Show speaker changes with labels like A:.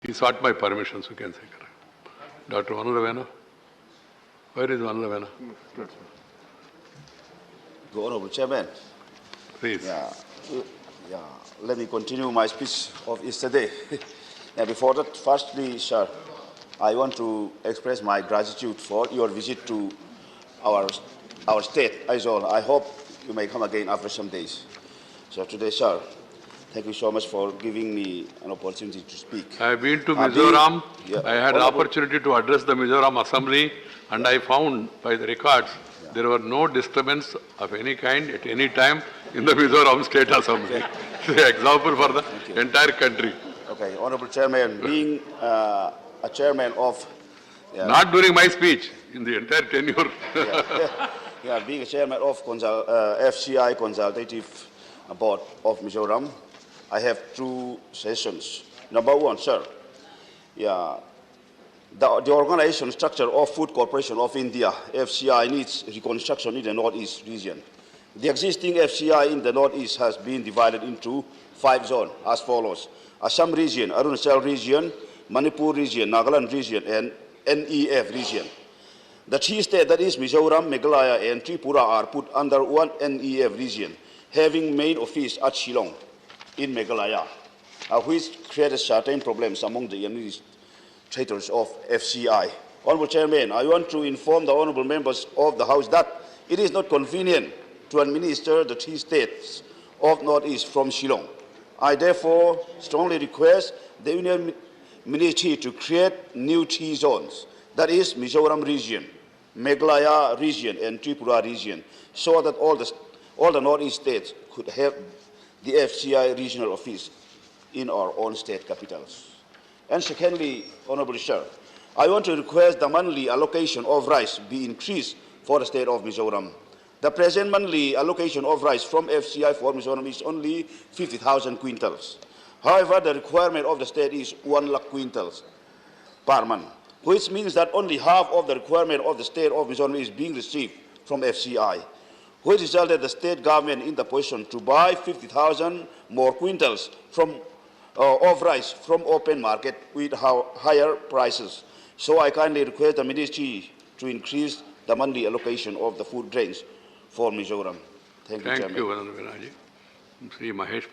A: He sought my permission, so you can say. Dr. Vanlalvena. Where is Vanlalvena?
B: The Honorable Chairman.
A: Please.
B: Let me continue my speech of yesterday. Before that, firstly, sir, I want to express my gratitude for your visit to our state, Aizawl. I hope you may come again after some days. So today, sir, thank you so much for giving me an opportunity to speak.
A: I have been to Mizoram. I had the
B: Honorable
A: opportunity to address the Mizoram Assembly, and I found by the records there were no disturbance of any kind at any time in the Mizoram State Assembly. The example for the entire country.
B: Okay, Honorable Chairman, being a chairman of...
A: Not during my speech, in the entire tenure.
B: Being a chairman of FCI Consultative Board of Mizoram, I have two sessions. Number one, sir, the organization structure of Food Corporation of India, FCI, needs reconstruction in the Northeast region. The existing FCI in the Northeast has been divided into 5 zones as follows: Assam region, Arunachal region, Manipur region, Nagaland region, and NEF region. The 3 states, that is Mizoram, Meghalaya, and Tripura, are put under one NEF region, having main office at Shillong in Meghalaya, which created certain problems among the administrators of FCI. Honorable Chairman, I want to inform the honorable members of the House that it is not convenient to administer the 3 states of Northeast from Shillong. I therefore strongly request the Union Ministry to create new 3 zones, that is Mizoram region, Meghalaya region, and Tripura region, so that all the Northeast states could have the FCI regional office in our own state capitals. And secondly, Honorable Sir, I want to request the monthly allocation of rice be increased for the state of Mizoram. The present monthly allocation of rice from FCI for Mizoram is only 50,000 quintals. However, the requirement of the state is 1 lakh quintals per month, which means that only half of the requirement of the state of Mizoram is being received from FCI, which resulted the state government in the position to buy 50,000 more quintals of rice from open market with higher prices. So I kindly request the ministry to increase the monthly allocation of the food grains for Mizoram. Thank you, Chairman.
A: Thank you, Vanlalvena ji. Sri Mahesh